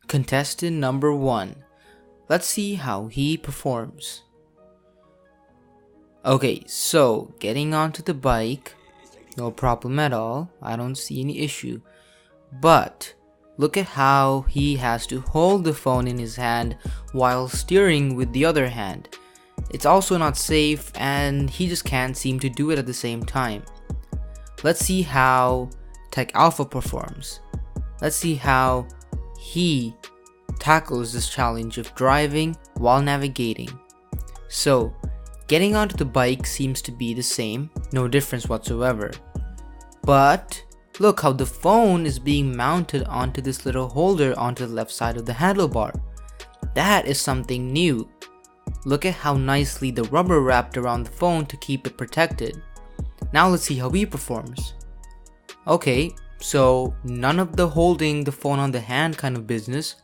Contestant number 1. Let's see how he performs. Okay, so getting onto the bike, no problem at all. I don't see any issue. But look at how he has to hold the phone in his hand while steering with the other hand. It's also not safe, and he just can't seem to do it at the same time. Let's see how Tech Alpha performs. Let's see how he tackles this challenge of driving while navigating. So, getting onto the bike seems to be the same, no difference whatsoever. But look how the phone is being mounted onto this little holder onto the left side of the handlebar. That is something new. Look at how nicely the rubber wrapped around the phone to keep it protected. Now let's see how he performs. Okay, so none of the holding the phone on the hand kind of business,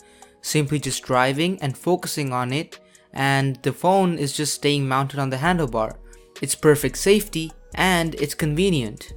simply just driving and focusing on it, and the phone is just staying mounted on the handlebar. It's perfect safety and it's convenient.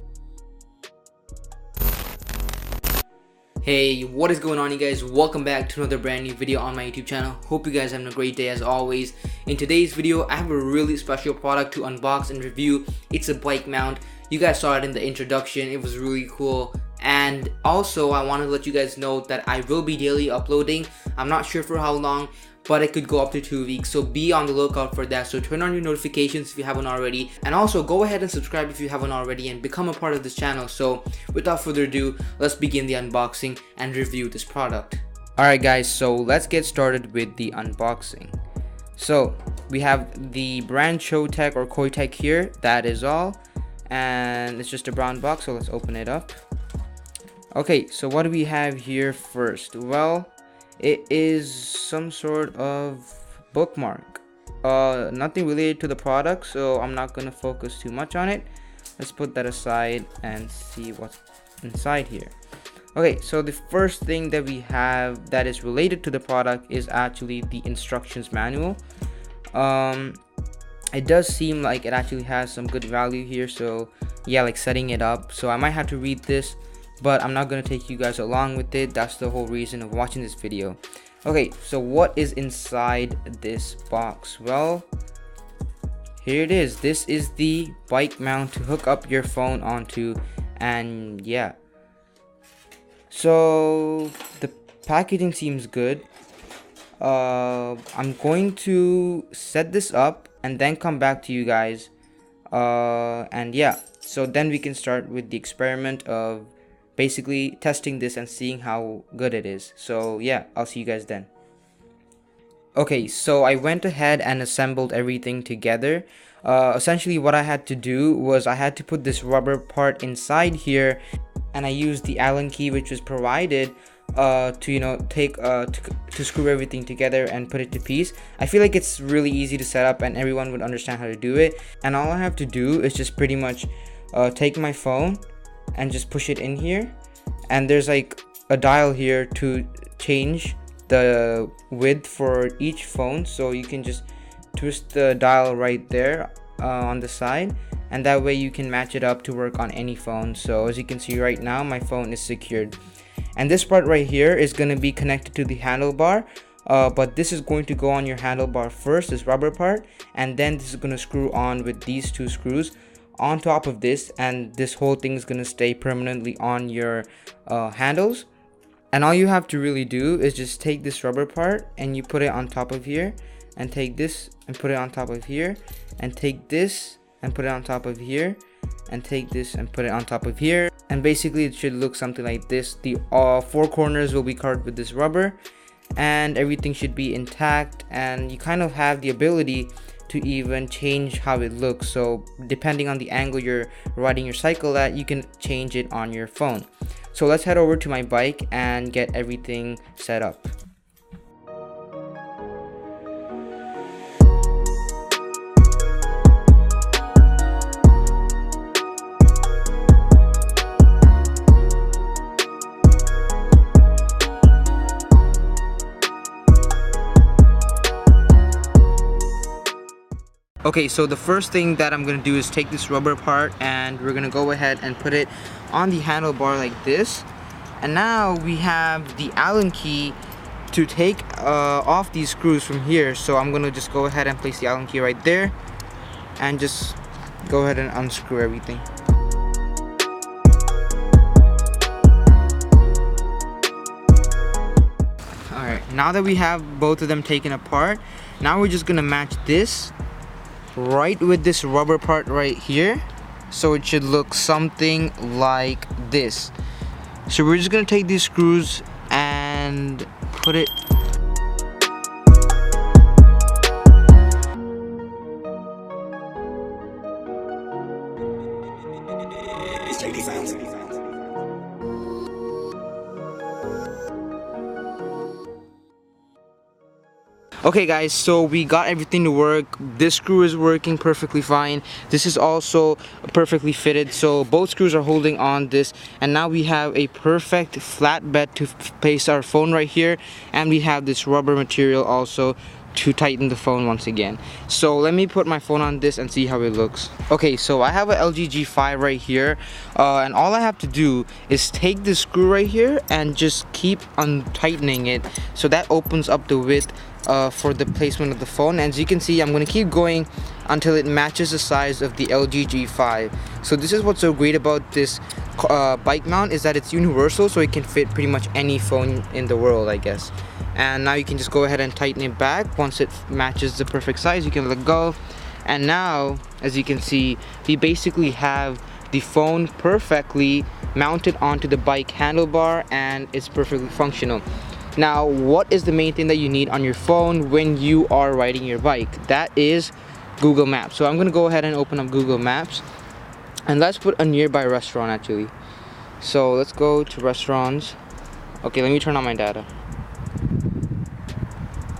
Hey, what is going on, you guys? Welcome back to another brand new video on my YouTube channel. Hope you guys are having a great day as always. In today's video, I have a really special product to unbox and review. It's a bike mount. You guys saw it in the introduction. It was really cool. And also, I want to let you guys know that I will be daily uploading. I'm not sure for how long, but it could go up to 2 weeks, so be on the lookout for that. So turn on your notifications if you haven't already, and also go ahead and subscribe if you haven't already and become a part of this channel. So without further ado, let's begin the unboxing and review this product. Alright guys, so let's get started with the unboxing. So we have the brand Showtech or Koitech here, that is all, and it's just a brown box, so let's open it up. Okay, so what do we have here first? Well, it is some sort of bookmark. Nothing related to the product, so I'm not gonna focus too much on it. Let's put that aside and see what's inside here. Okay, so the first thing that we have that is related to the product is actually the instructions manual. It does seem like it actually has some good value here, so yeah, like setting it up. So I might have to read this, but I'm not going to take you guys along with it. That's the whole reason of watching this video. Okay, so what is inside this box? Well, here it is. This is the bike mount to hook up your phone onto, and yeah. So the packaging seems good. I'm going to set this up and then come back to you guys. And yeah, so then we can start with the experiment of basically testing this and seeing how good it is. So yeah, I'll see you guys then. Okay, so I went ahead and assembled everything together. Essentially what I had to do was I had to put this rubber part inside here, and I used the Allen key which was provided to screw everything together and put it to piece. I feel like it's really easy to set up and everyone would understand how to do it, and all I have to do is just pretty much take my phone and just push it in here, and there's like a dial here to change the width for each phone, so you can just twist the dial right there on the side, and that way you can match it up to work on any phone. So as you can see right now, my phone is secured, and this part right here is going to be connected to the handlebar, but this is going to go on your handlebar first, this rubber part, and then this is going to screw on with these two screws on top of this, and this whole thing is going to stay permanently on your handles. And all you have to really do is just take this rubber part and you put it on top of here, and take this and put it on top of here, and take this and put it on top of here, and take this and put it on top of here, and basically it should look something like this. The four corners will be covered with this rubber, and everything should be intact, and you kind of have the ability to even change how it looks. So depending on the angle you're riding your cycle at, you can change it on your phone. So let's head over to my bike and get everything set up. Okay, so the first thing that I'm going to do is take this rubber part and we're going to go ahead and put it on the handlebar like this. And now we have the Allen key to take off these screws from here. So I'm gonna just go ahead and place the Allen key right there and just go ahead and unscrew everything. Alright, now that we have both of them taken apart, now we're just gonna match this right with this rubber part right here, so it should look something like this. So we're just gonna take these screws and put it Okay guys, so we got everything to work. This screw is working perfectly fine. This is also perfectly fitted, so both screws are holding on this, and now we have a perfect flat bed to place our phone right here, and we have this rubber material also to tighten the phone once again. So let me put my phone on this and see how it looks. Okay, so I have a LG G5 right here, and all I have to do is take this screw right here and just keep untightening it, so that opens up the width for the placement of the phone. As you can see, I'm going to keep going until it matches the size of the LG G5. So this is what's so great about this bike mount, is that it's universal, so it can fit pretty much any phone in the world, I guess. And now you can just go ahead and tighten it back. Once it matches the perfect size, you can let go. And now, as you can see, we basically have the phone perfectly mounted onto the bike handlebar, and it's perfectly functional. Now, what is the main thing that you need on your phone when you are riding your bike? That is Google Maps. So I'm gonna go ahead and open up Google Maps, and let's put a nearby restaurant actually. So let's go to restaurants. Okay, let me turn on my data.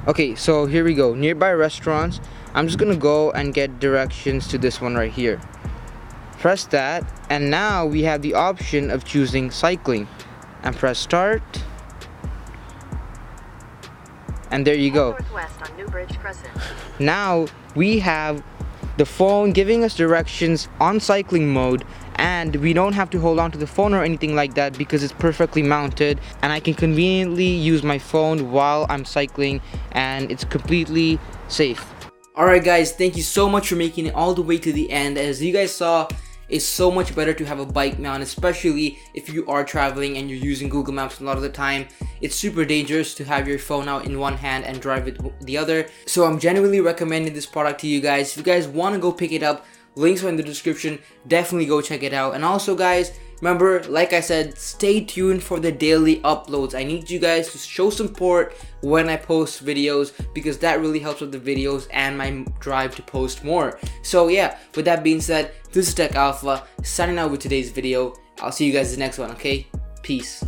Okay, so here we go, nearby restaurants. I'm just gonna go and get directions to this one right here. Press that, and now we have the option of choosing cycling, and press start. And there you go. Northwest on Newbridge Crescent. Now we have the phone giving us directions on cycling mode, and we don't have to hold on to the phone or anything like that because it's perfectly mounted, and I can conveniently use my phone while I'm cycling, and it's completely safe. Alright guys, thank you so much for making it all the way to the end. As you guys saw, it's so much better to have a bike mount, especially if you are traveling and you're using Google Maps a lot of the time. It's super dangerous to have your phone out in one hand and drive it the other. So I'm genuinely recommending this product to you guys. If you guys want to go pick it up, links are in the description. Definitely go check it out. And also guys, remember, like I said, stay tuned for the daily uploads. I need you guys to show support when I post videos, because that really helps with the videos and my drive to post more. So yeah, with that being said, this is Tech Alpha signing out with today's video. I'll see you guys in the next one, okay? Peace.